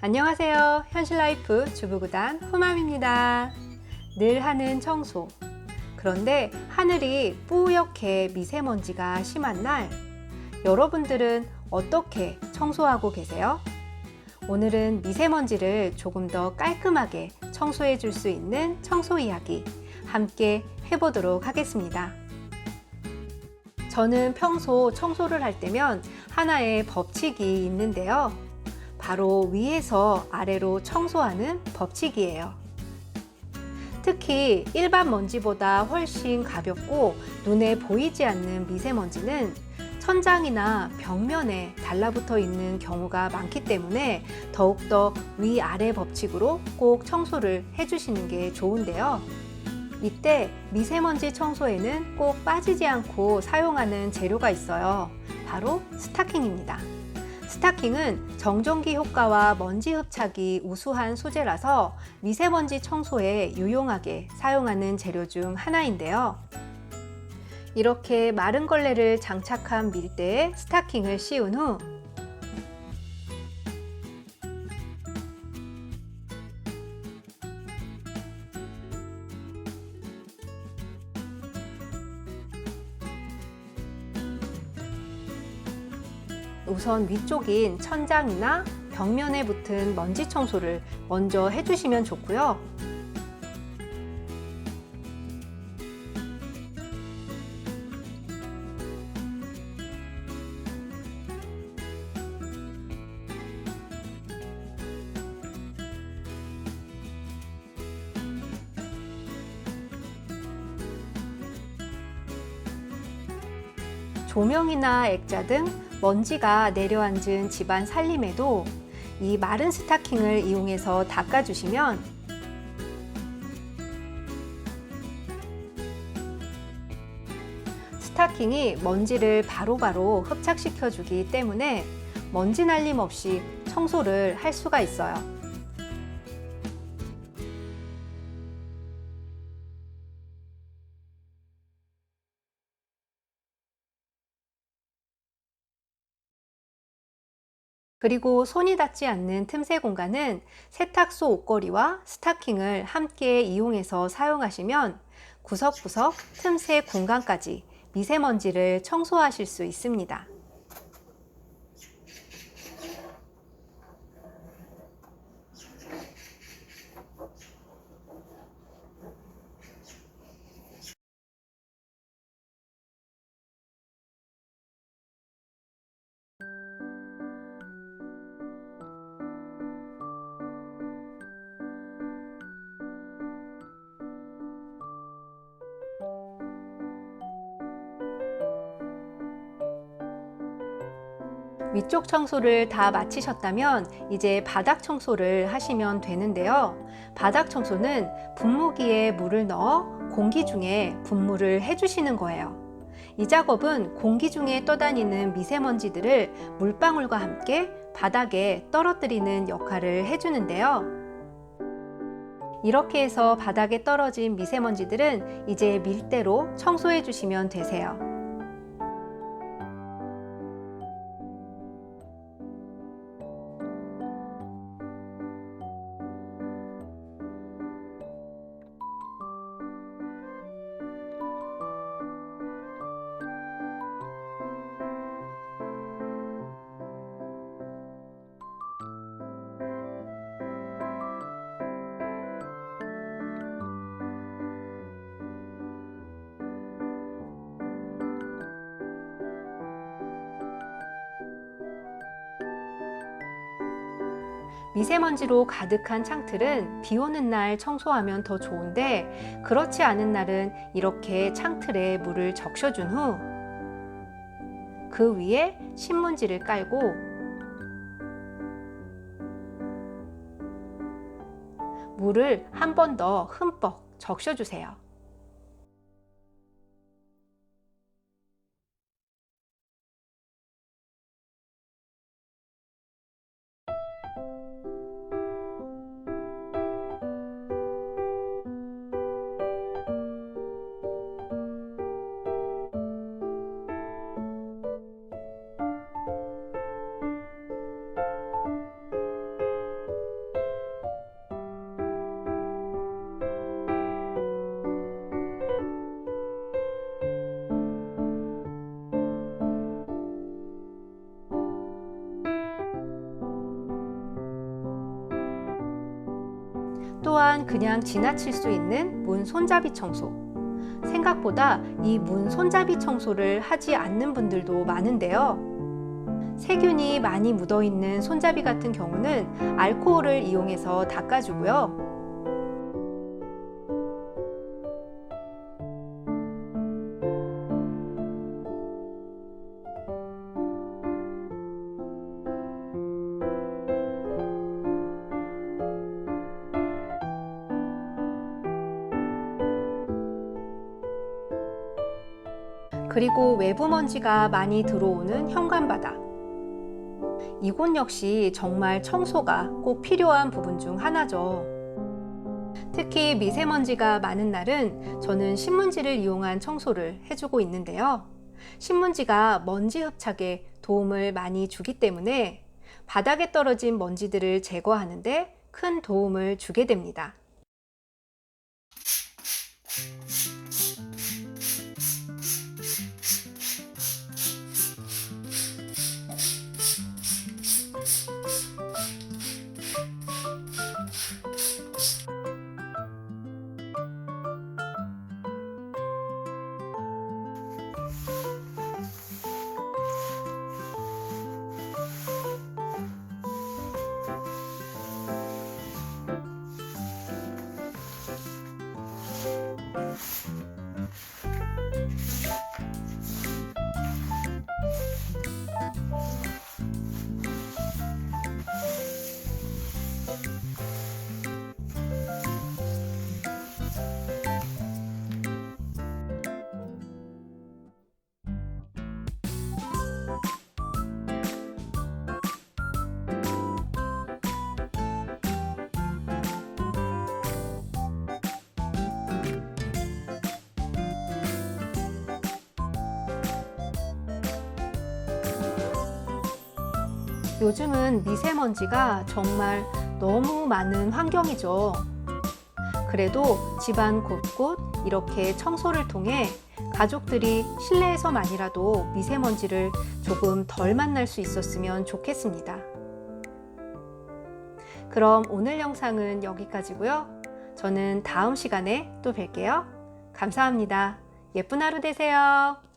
안녕하세요. 현실라이프 주부구단 후맘입니다. 늘 하는 청소. 그런데 하늘이 뿌옇게 미세먼지가 심한 날, 여러분들은 어떻게 청소하고 계세요? 오늘은 미세먼지를 조금 더 깔끔하게 청소해 줄 수 있는 청소 이야기 함께 해보도록 하겠습니다. 저는 평소 청소를 할 때면 하나의 법칙이 있는데요. 바로 위에서 아래로 청소하는 법칙이에요. 특히 일반 먼지보다 훨씬 가볍고 눈에 보이지 않는 미세먼지는 천장이나 벽면에 달라붙어 있는 경우가 많기 때문에 더욱더 위아래 법칙으로 꼭 청소를 해주시는 게 좋은데요. 이때 미세먼지 청소에는 꼭 빠지지 않고 사용하는 재료가 있어요. 바로 스타킹입니다. 스타킹은 정전기 효과와 먼지 흡착이 우수한 소재라서 미세먼지 청소에 유용하게 사용하는 재료 중 하나인데요. 이렇게 마른 걸레를 장착한 밀대에 스타킹을 씌운 후 우선 위쪽인 천장이나 벽면에 붙은 먼지 청소를 먼저 해주시면 좋고요. 조명이나 액자 등 먼지가 내려앉은 집안 살림에도 이 마른 스타킹을 이용해서 닦아주시면 스타킹이 먼지를 바로바로 흡착시켜 주기 때문에 먼지 날림 없이 청소를 할 수가 있어요. 그리고 손이 닿지 않는 틈새 공간은 세탁소 옷걸이와 스타킹을 함께 이용해서 사용하시면 구석구석 틈새 공간까지 미세먼지를 청소하실 수 있습니다. 위쪽 청소를 다 마치셨다면 이제 바닥 청소를 하시면 되는데요. 바닥 청소는 분무기에 물을 넣어 공기 중에 분무를 해주시는 거예요. 이 작업은 공기 중에 떠다니는 미세먼지들을 물방울과 함께 바닥에 떨어뜨리는 역할을 해주는데요. 이렇게 해서 바닥에 떨어진 미세먼지들은 이제 밀대로 청소해 주시면 되세요. 미세먼지로 가득한 창틀은 비 오는 날 청소하면 더 좋은데 그렇지 않은 날은 이렇게 창틀에 물을 적셔준 후 그 위에 신문지를 깔고 물을 한 번 더 흠뻑 적셔주세요. 또한 그냥 지나칠 수 있는 문 손잡이 청소. 생각보다 이 문 손잡이 청소를 하지 않는 분들도 많은데요. 세균이 많이 묻어 있는 손잡이 같은 경우는 알코올을 이용해서 닦아주고요. 그리고 외부 먼지가 많이 들어오는 현관바닥. 이곳 역시 정말 청소가 꼭 필요한 부분 중 하나죠. 특히 미세먼지가 많은 날은 저는 신문지를 이용한 청소를 해주고 있는데요. 신문지가 먼지 흡착에 도움을 많이 주기 때문에 바닥에 떨어진 먼지들을 제거하는데 큰 도움을 주게 됩니다. 요즘은 미세먼지가 정말 너무 많은 환경이죠. 그래도 집안 곳곳 이렇게 청소를 통해 가족들이 실내에서만이라도 미세먼지를 조금 덜 만날 수 있었으면 좋겠습니다. 그럼 오늘 영상은 여기까지고요. 저는 다음 시간에 또 뵐게요. 감사합니다. 예쁜 하루 되세요.